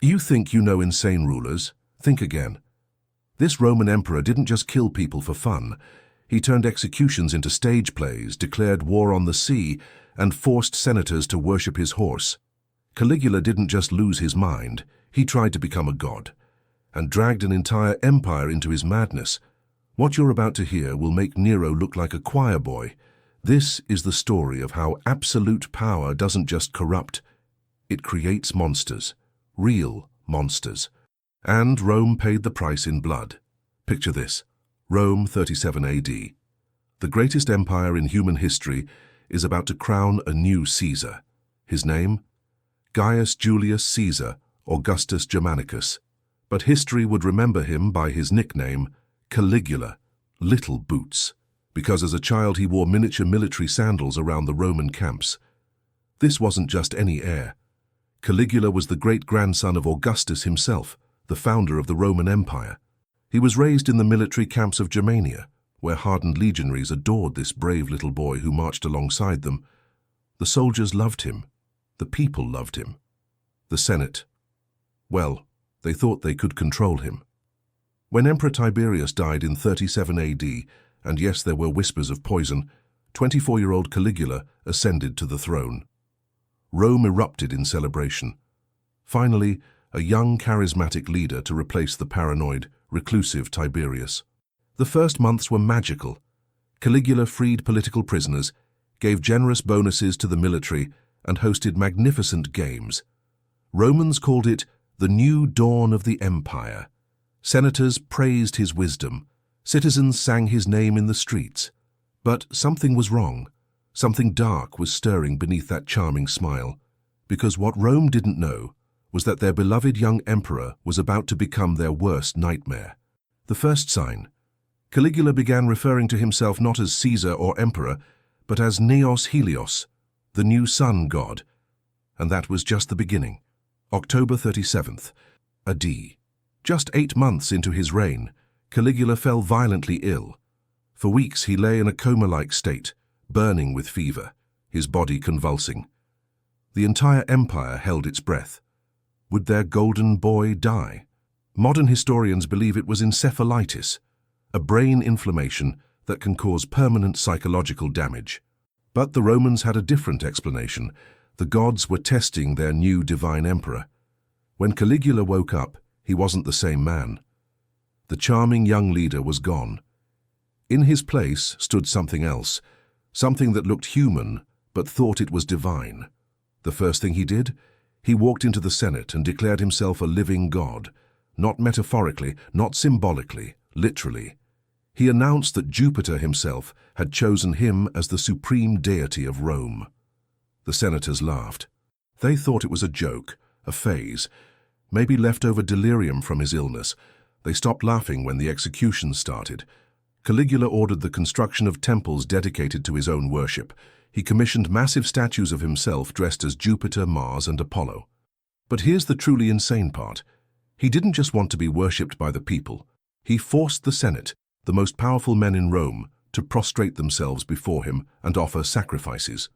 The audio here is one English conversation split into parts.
You think you know insane rulers? Think again. This Roman emperor didn't just kill people for fun. He turned executions into stage plays, declared war on the sea, and forced senators to worship his horse. Caligula didn't just lose his mind, he tried to become a god, and dragged an entire empire into his madness. What you're about to hear will make Nero look like a choir boy. This is the story of how absolute power doesn't just corrupt, it creates monsters, real monsters. And Rome paid the price in blood. Picture this, Rome 37 AD. The greatest empire in human history is about to crown a new Caesar. His name? Gaius Julius Caesar, Augustus Germanicus. But history would remember him by his nickname, Caligula, Little Boots, because as a child he wore miniature military sandals around the Roman camps. This wasn't just any heir. Caligula was the great-grandson of Augustus himself, the founder of the Roman Empire. He was raised in the military camps of Germania, where hardened legionaries adored this brave little boy who marched alongside them. The soldiers loved him. The people loved him. The Senate, well, they thought they could control him. When Emperor Tiberius died in 37 AD, and yes, there were whispers of poison, 24-year-old Caligula ascended to the throne. Rome erupted in celebration. Finally, a young, charismatic leader to replace the paranoid, reclusive Tiberius. The first months were magical. Caligula freed political prisoners, gave generous bonuses to the military, and hosted magnificent games. Romans called it the new dawn of the empire. Senators praised his wisdom. Citizens sang his name in the streets. But something was wrong. Something dark was stirring beneath that charming smile. Because what Rome didn't know was that their beloved young emperor was about to become their worst nightmare. The first sign. Caligula began referring to himself not as Caesar or emperor, but as Neos Helios, the new sun god. And that was just the beginning. October 37th, AD. Just 8 months into his reign, Caligula fell violently ill. For weeks he lay in a coma-like state, burning with fever, his body convulsing. The entire empire held its breath. Would their golden boy die? Modern historians believe it was encephalitis, a brain inflammation that can cause permanent psychological damage. But the Romans had a different explanation. The gods were testing their new divine emperor. When Caligula woke up, he wasn't the same man. The charming young leader was gone. In his place stood something else, something that looked human but thought it was divine. The first thing he did, he walked into the Senate and declared himself a living god, not metaphorically, not symbolically, literally. He announced that Jupiter himself had chosen him as the supreme deity of Rome. The senators laughed. They thought it was a joke, a phase, maybe leftover delirium from his illness. They stopped laughing when the executions started. Caligula ordered the construction of temples dedicated to his own worship. He commissioned massive statues of himself dressed as Jupiter, Mars, and Apollo. But here's the truly insane part. He didn't just want to be worshipped by the people. He forced the Senate, the most powerful men in Rome, to prostrate themselves before him and offer sacrifices.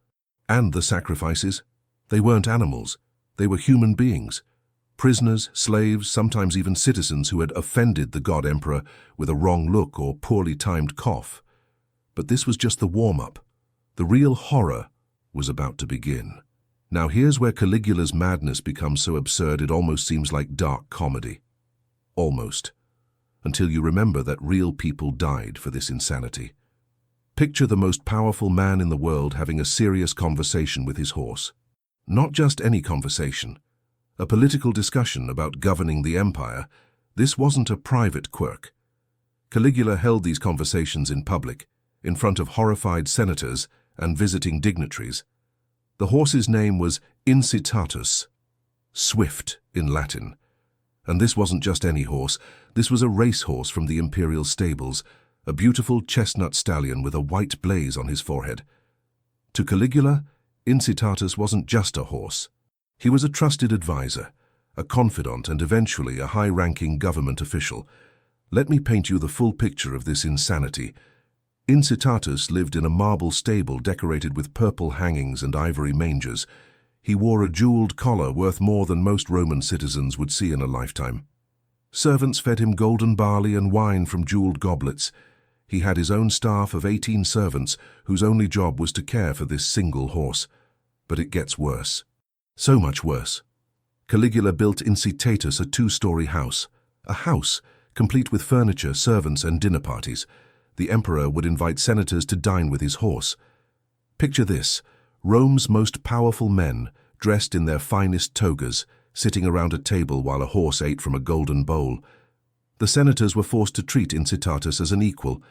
And the sacrifices? They weren't animals. They were human beings. Prisoners, slaves, sometimes even citizens who had offended the god emperor with a wrong look or poorly timed cough. But this was just the warm-up. The real horror was about to begin. Now here's where Caligula's madness becomes so absurd it almost seems like dark comedy. Almost. Until you remember that real people died for this insanity. Picture the most powerful man in the world having a serious conversation with his horse. Not just any conversation. A political discussion about governing the empire. This wasn't a private quirk. Caligula held these conversations in public, in front of horrified senators and visiting dignitaries. The horse's name was Incitatus, swift in Latin. And this wasn't just any horse. This was a racehorse from the imperial stables, a beautiful chestnut stallion with a white blaze on his forehead. To Caligula, Incitatus wasn't just a horse. He was a trusted advisor, a confidant, and eventually a high-ranking government official. Let me paint you the full picture of this insanity. Incitatus lived in a marble stable decorated with purple hangings and ivory mangers. He wore a jeweled collar worth more than most Roman citizens would see in a lifetime. Servants fed him golden barley and wine from jeweled goblets. He had his own staff of 18 servants whose only job was to care for this single horse. But it gets worse. So much worse. Caligula built in Incitatus a 2-story house. A house, complete with furniture, servants, and dinner parties. The emperor would invite senators to dine with his horse. Picture this: Rome's most powerful men, dressed in their finest togas, sitting around a table while a horse ate from a golden bowl. The senators were forced to treat Incitatus as an equal.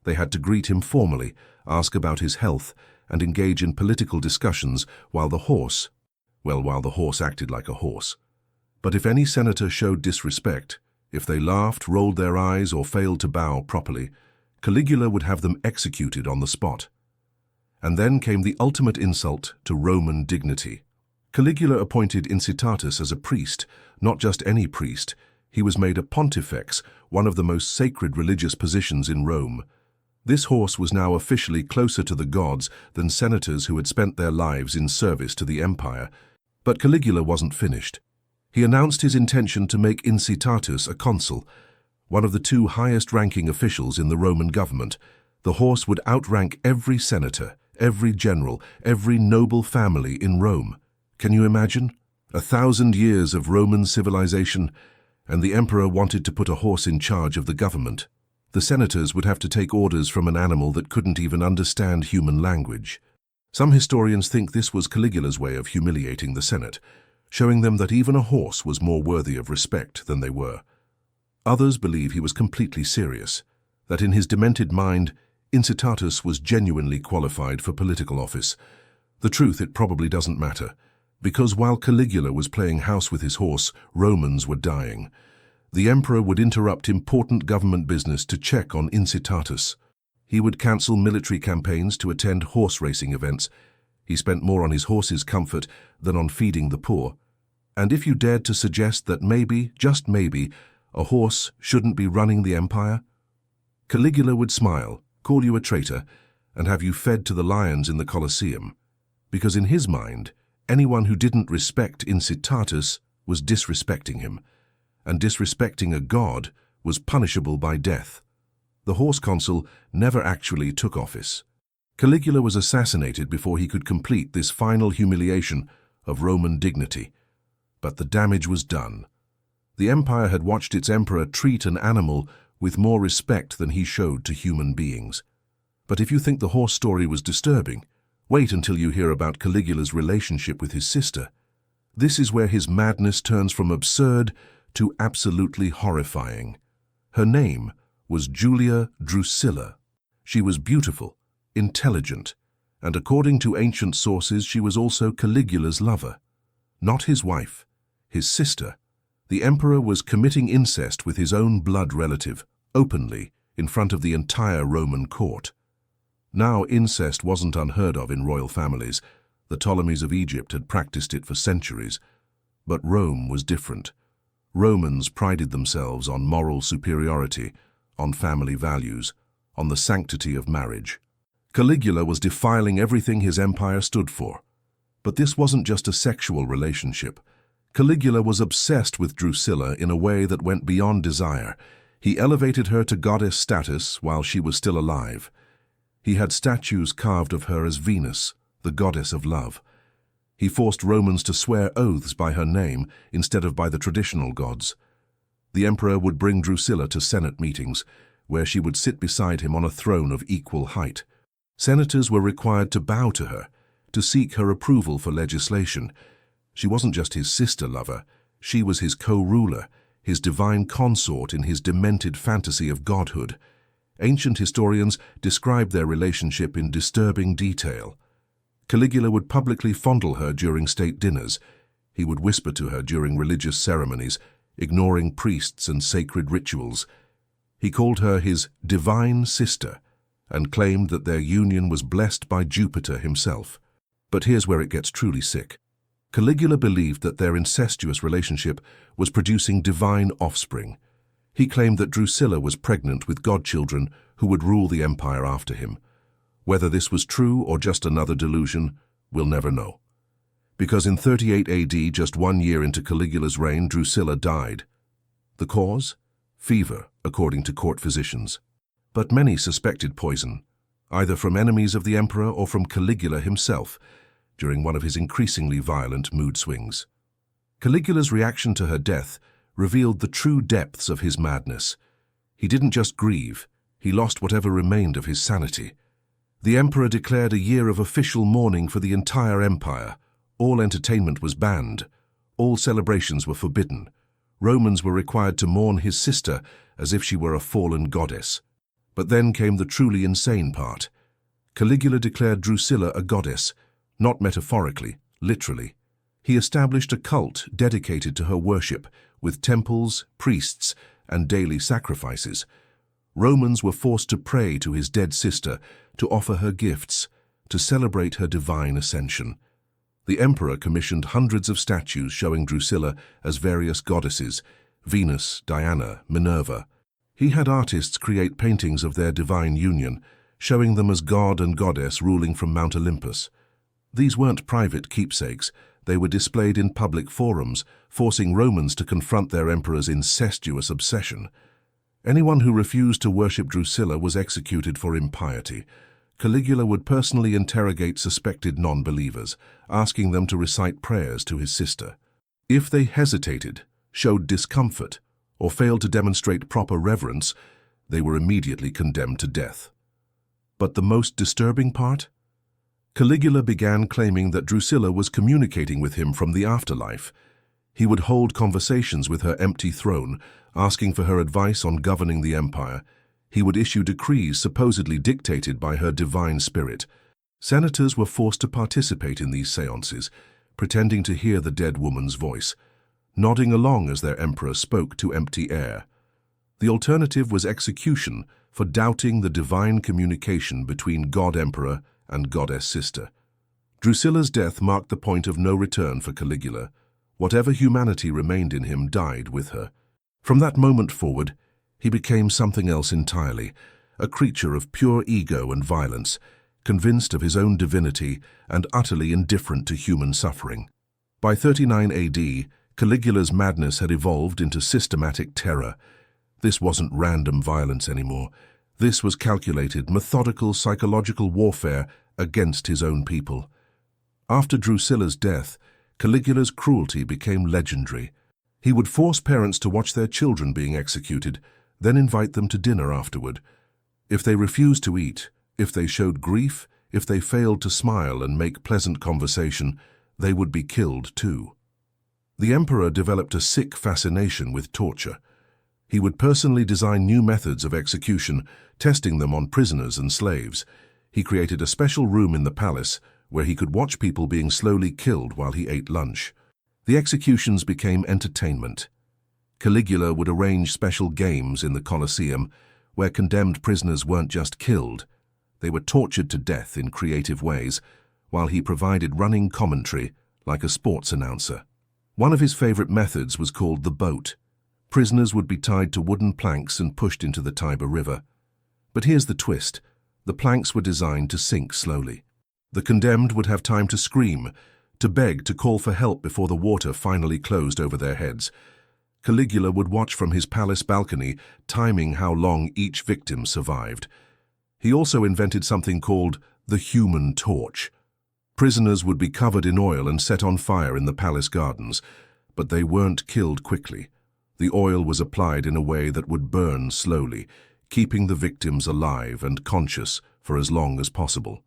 They had to greet him formally, ask about his health, and engage in political discussions while the horse acted like a horse. But if any senator showed disrespect, if they laughed, rolled their eyes, or failed to bow properly, Caligula would have them executed on the spot. And then came the ultimate insult to Roman dignity. Caligula appointed Incitatus as a priest, not just any priest. He was made a pontifex, one of the most sacred religious positions in Rome. This horse was now officially closer to the gods than senators who had spent their lives in service to the empire. But Caligula wasn't finished. He announced his intention to make Incitatus a consul, one of the 2 highest-ranking officials in the Roman government. The horse would outrank every senator, every general, every noble family in Rome. Can you imagine? 1,000 years of Roman civilization, and the emperor wanted to put a horse in charge of the government. The senators would have to take orders from an animal that couldn't even understand human language. Some historians think this was Caligula's way of humiliating the Senate, showing them that even a horse was more worthy of respect than they were. Others believe he was completely serious, that in his demented mind, Incitatus was genuinely qualified for political office. The truth, it probably doesn't matter, because while Caligula was playing house with his horse, Romans were dying. The emperor would interrupt important government business to check on Incitatus. He would cancel military campaigns to attend horse racing events. He spent more on his horse's comfort than on feeding the poor. And if you dared to suggest that maybe, just maybe, a horse shouldn't be running the empire, Caligula would smile, call you a traitor, and have you fed to the lions in the Colosseum. Because in his mind, anyone who didn't respect Incitatus was disrespecting him, and disrespecting a god was punishable by death. The horse consul never actually took office. Caligula was assassinated before he could complete this final humiliation of Roman dignity. But the damage was done. The empire had watched its emperor treat an animal with more respect than he showed to human beings. But if you think the horse story was disturbing, wait until you hear about Caligula's relationship with his sister. This is where his madness turns from absurd to absolutely horrifying. Her name was Julia Drusilla. She was beautiful, intelligent, and according to ancient sources, she was also Caligula's lover. Not his wife, his sister. The emperor was committing incest with his own blood relative, openly, in front of the entire Roman court. Now, incest wasn't unheard of in royal families. The Ptolemies of Egypt had practiced it for centuries. But Rome was different. Romans prided themselves on moral superiority, on family values, on the sanctity of marriage. Caligula was defiling everything his empire stood for. But this wasn't just a sexual relationship. Caligula was obsessed with Drusilla in a way that went beyond desire. He elevated her to goddess status while she was still alive. He had statues carved of her as Venus, the goddess of love. He forced Romans to swear oaths by her name instead of by the traditional gods. The emperor would bring Drusilla to Senate meetings, where she would sit beside him on a throne of equal height. Senators were required to bow to her, to seek her approval for legislation. She wasn't just his sister-lover, she was his co-ruler, his divine consort in his demented fantasy of godhood. Ancient historians describe their relationship in disturbing detail. Caligula would publicly fondle her during state dinners. He would whisper to her during religious ceremonies, ignoring priests and sacred rituals. He called her his divine sister and claimed that their union was blessed by Jupiter himself. But here's where it gets truly sick. Caligula believed that their incestuous relationship was producing divine offspring. He claimed that Drusilla was pregnant with godchildren who would rule the empire after him. Whether this was true or just another delusion, we'll never know. Because in 38 AD, just 1 year into Caligula's reign, Drusilla died. The cause? Fever, according to court physicians. But many suspected poison, either from enemies of the emperor or from Caligula himself, during one of his increasingly violent mood swings. Caligula's reaction to her death revealed the true depths of his madness. He didn't just grieve, he lost whatever remained of his sanity. The emperor declared a year of official mourning for the entire empire. All entertainment was banned. All celebrations were forbidden. Romans were required to mourn his sister as if she were a fallen goddess. But then came the truly insane part. Caligula declared Drusilla a goddess, not metaphorically, literally. He established a cult dedicated to her worship, with temples, priests, and daily sacrifices. Romans were forced to pray to his dead sister, to offer her gifts, to celebrate her divine ascension. The emperor commissioned hundreds of statues showing Drusilla as various goddesses, Venus, Diana, Minerva. He had artists create paintings of their divine union, showing them as god and goddess ruling from Mount Olympus. These weren't private keepsakes, they were displayed in public forums, forcing Romans to confront their emperor's incestuous obsession. Anyone who refused to worship Drusilla was executed for impiety. Caligula would personally interrogate suspected non-believers, asking them to recite prayers to his sister. If they hesitated, showed discomfort, or failed to demonstrate proper reverence, they were immediately condemned to death. But the most disturbing part? Caligula began claiming that Drusilla was communicating with him from the afterlife. He would hold conversations with her empty throne, asking for her advice on governing the empire. He would issue decrees supposedly dictated by her divine spirit. Senators were forced to participate in these seances, pretending to hear the dead woman's voice, nodding along as their emperor spoke to empty air. The alternative was execution for doubting the divine communication between god-emperor and goddess-sister. Drusilla's death marked the point of no return for Caligula. Whatever humanity remained in him died with her. From that moment forward, he became something else entirely, a creature of pure ego and violence, convinced of his own divinity and utterly indifferent to human suffering. By 39 AD, Caligula's madness had evolved into systematic terror. This wasn't random violence anymore. This was calculated, methodical, psychological warfare against his own people. After Drusilla's death, Caligula's cruelty became legendary. He would force parents to watch their children being executed, then invite them to dinner afterward. If they refused to eat, if they showed grief, if they failed to smile and make pleasant conversation, they would be killed too. The emperor developed a sick fascination with torture. He would personally design new methods of execution, testing them on prisoners and slaves. He created a special room in the palace where he could watch people being slowly killed while he ate lunch. The executions became entertainment. Caligula would arrange special games in the Colosseum where condemned prisoners weren't just killed, they were tortured to death in creative ways, while he provided running commentary like a sports announcer. One of his favorite methods was called the boat. Prisoners would be tied to wooden planks and pushed into the Tiber River. But here's the twist. The planks were designed to sink slowly. The condemned would have time to scream, to beg, to call for help before the water finally closed over their heads. Caligula would watch from his palace balcony, timing how long each victim survived. He also invented something called the human torch. Prisoners would be covered in oil and set on fire in the palace gardens, but they weren't killed quickly. The oil was applied in a way that would burn slowly, keeping the victims alive and conscious for as long as possible.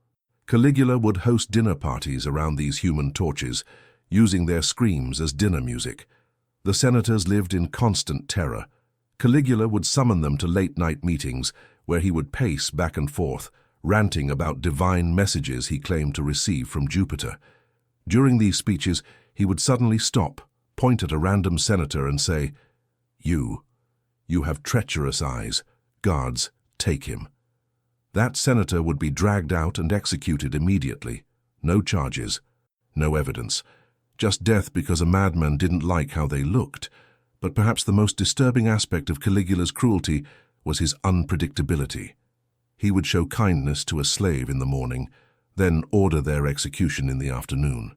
Caligula would host dinner parties around these human torches, using their screams as dinner music. The senators lived in constant terror. Caligula would summon them to late-night meetings where he would pace back and forth, ranting about divine messages he claimed to receive from Jupiter. During these speeches, he would suddenly stop, point at a random senator and say, You have treacherous eyes. Guards, take him." That senator would be dragged out and executed immediately. No charges, no evidence. Just death because a madman didn't like how they looked. But perhaps the most disturbing aspect of Caligula's cruelty was his unpredictability. He would show kindness to a slave in the morning, then order their execution in the afternoon.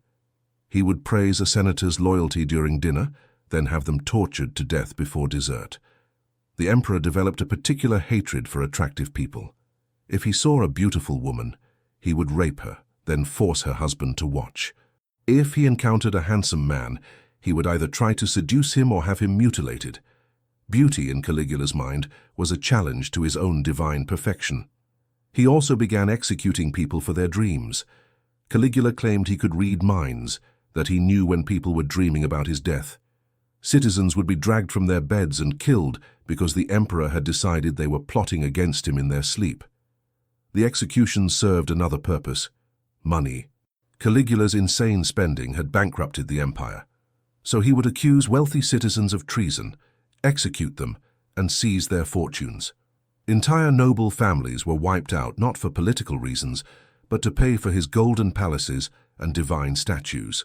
He would praise a senator's loyalty during dinner, then have them tortured to death before dessert. The emperor developed a particular hatred for attractive people. If he saw a beautiful woman, he would rape her, then force her husband to watch. If he encountered a handsome man, he would either try to seduce him or have him mutilated. Beauty, in Caligula's mind, was a challenge to his own divine perfection. He also began executing people for their dreams. Caligula claimed he could read minds, that he knew when people were dreaming about his death. Citizens would be dragged from their beds and killed because the emperor had decided they were plotting against him in their sleep. The executions served another purpose: money. Caligula's insane spending had bankrupted the empire, so he would accuse wealthy citizens of treason, execute them, and seize their fortunes. Entire noble families were wiped out not for political reasons, but to pay for his golden palaces and divine statues.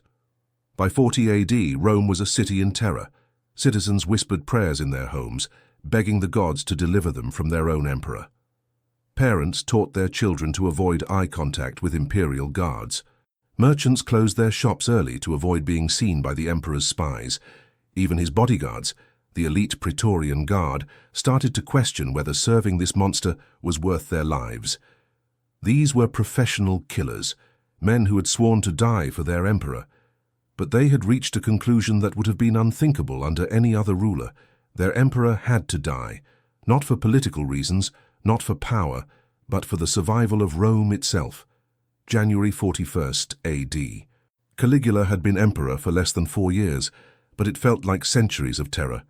By 40 AD, Rome was a city in terror. Citizens whispered prayers in their homes, begging the gods to deliver them from their own emperor. Parents taught their children to avoid eye contact with imperial guards. Merchants closed their shops early to avoid being seen by the emperor's spies. Even his bodyguards, the elite Praetorian Guard, started to question whether serving this monster was worth their lives. These were professional killers, men who had sworn to die for their emperor. But they had reached a conclusion that would have been unthinkable under any other ruler. Their emperor had to die, not for political reasons, not for power, but for the survival of Rome itself. January 41st AD. Caligula had been emperor for less than 4 years, but it felt like centuries of terror.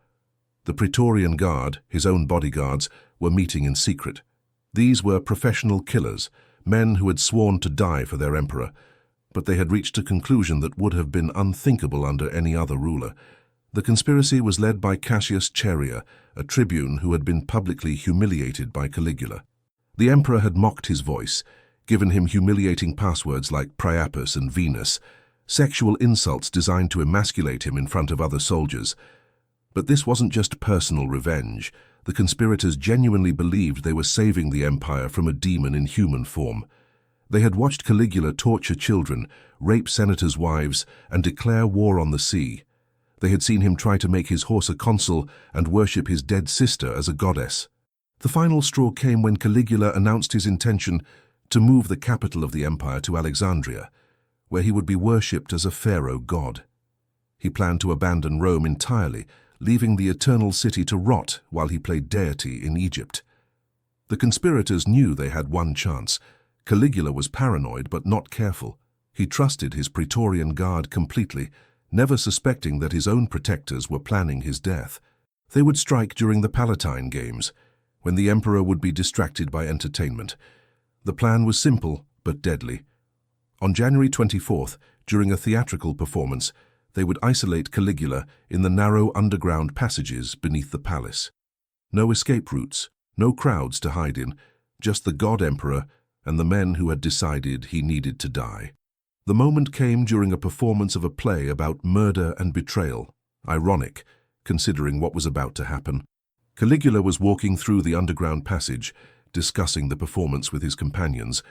The Praetorian Guard, his own bodyguards, were meeting in secret. These were professional killers, men who had sworn to die for their emperor, but they had reached a conclusion that would have been unthinkable under any other ruler. The conspiracy was led by Cassius Chaerea, a tribune who had been publicly humiliated by Caligula. The emperor had mocked his voice, given him humiliating passwords like Priapus and Venus, sexual insults designed to emasculate him in front of other soldiers. But this wasn't just personal revenge. The conspirators genuinely believed they were saving the empire from a demon in human form. They had watched Caligula torture children, rape senators' wives, and declare war on the sea. They had seen him try to make his horse a consul and worship his dead sister as a goddess. The final straw came when Caligula announced his intention to move the capital of the empire to Alexandria, where he would be worshipped as a pharaoh god. He planned to abandon Rome entirely, leaving the eternal city to rot while he played deity in Egypt. The conspirators knew they had one chance. Caligula was paranoid but not careful. He trusted his Praetorian Guard completely, never suspecting that his own protectors were planning his death. They would strike during the Palatine Games, when the emperor would be distracted by entertainment. The plan was simple but deadly. On January 24th, during a theatrical performance, they would isolate Caligula in the narrow underground passages beneath the palace. No escape routes, no crowds to hide in, just the god-emperor and the men who had decided he needed to die. The moment came during a performance of a play about murder and betrayal. Ironic, considering what was about to happen. Caligula was walking through the underground passage, discussing the performance with his companions,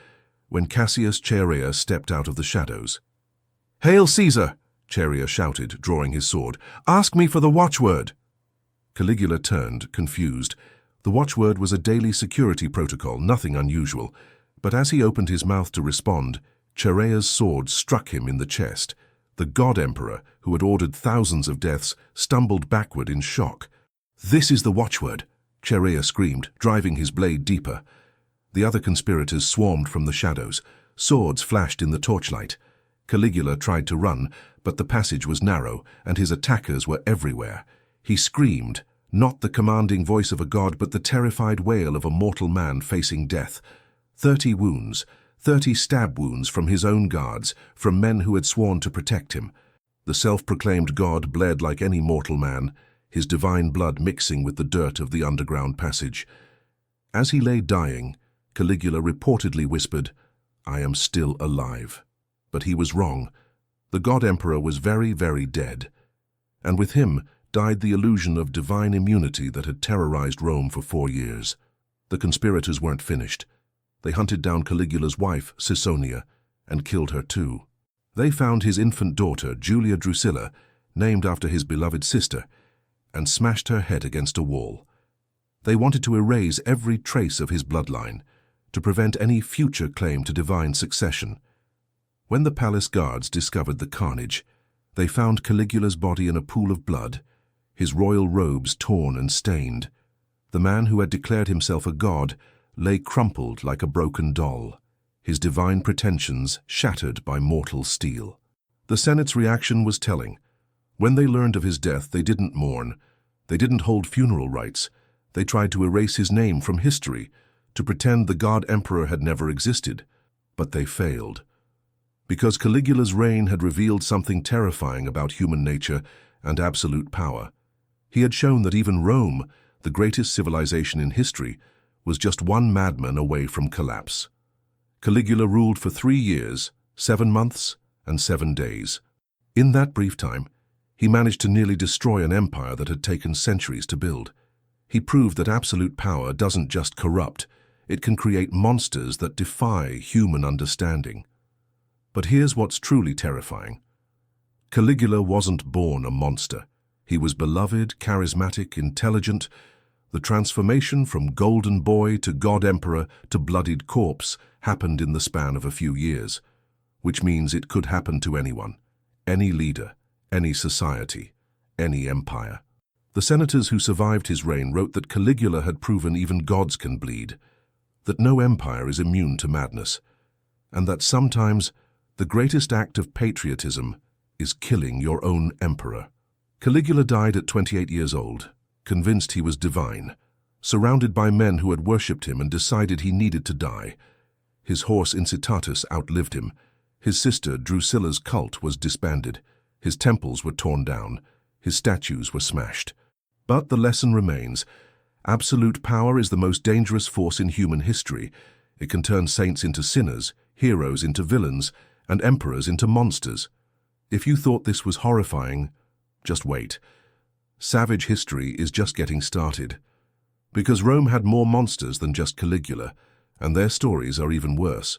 when Cassius Chaerea stepped out of the shadows. "Hail Caesar!" Chaerea shouted, drawing his sword. "Ask me for the watchword!" Caligula turned, confused. The watchword was a daily security protocol, nothing unusual. But as he opened his mouth to respond, Chaerea's sword struck him in the chest. The god-emperor, who had ordered thousands of deaths, stumbled backward in shock. "This is the watchword!" Chaerea screamed, driving his blade deeper. The other conspirators swarmed from the shadows. Swords flashed in the torchlight. Caligula tried to run, but the passage was narrow, and his attackers were everywhere. He screamed, not the commanding voice of a god, but the terrified wail of a mortal man facing death. 30 wounds, 30 stab wounds from his own guards, from men who had sworn to protect him. The self-proclaimed god bled like any mortal man, his divine blood mixing with the dirt of the underground passage. As he lay dying, Caligula reportedly whispered, "I am still alive." But he was wrong. The god-emperor was very, very dead. And with him died the illusion of divine immunity that had terrorized Rome for 4 years. The conspirators weren't finished. They hunted down Caligula's wife, Caesonia, and killed her too. They found his infant daughter, Julia Drusilla, named after his beloved sister, and smashed her head against a wall. They wanted to erase every trace of his bloodline, to prevent any future claim to divine succession. When the palace guards discovered the carnage, they found Caligula's body in a pool of blood, his royal robes torn and stained. The man who had declared himself a god lay crumpled like a broken doll, his divine pretensions shattered by mortal steel. The Senate's reaction was telling. When they learned of his death, they didn't mourn. They didn't hold funeral rites. They tried to erase his name from history, to pretend the god emperor had never existed. But they failed. Because Caligula's reign had revealed something terrifying about human nature and absolute power. He had shown that even Rome, the greatest civilization in history, was just one madman away from collapse. Caligula ruled for 3 years, 7 months, and 7 days. In that brief time, he managed to nearly destroy an empire that had taken centuries to build. He proved that absolute power doesn't just corrupt, it can create monsters that defy human understanding. But here's what's truly terrifying. Caligula wasn't born a monster. He was beloved, charismatic, intelligent. The transformation from golden boy to god emperor to bloodied corpse happened in the span of a few years, which means it could happen to anyone, any leader, any society, any empire. The senators who survived his reign wrote that Caligula had proven even gods can bleed, that no empire is immune to madness, and that sometimes the greatest act of patriotism is killing your own emperor. Caligula died at 28 years old, convinced he was divine, surrounded by men who had worshipped him and decided he needed to die. His horse Incitatus outlived him. His sister Drusilla's cult was disbanded. His temples were torn down. His statues were smashed. But the lesson remains. Absolute power is the most dangerous force in human history. It can turn saints into sinners, heroes into villains, and emperors into monsters. If you thought this was horrifying, just wait. Savage history is just getting started. Because Rome had more monsters than just Caligula, and their stories are even worse.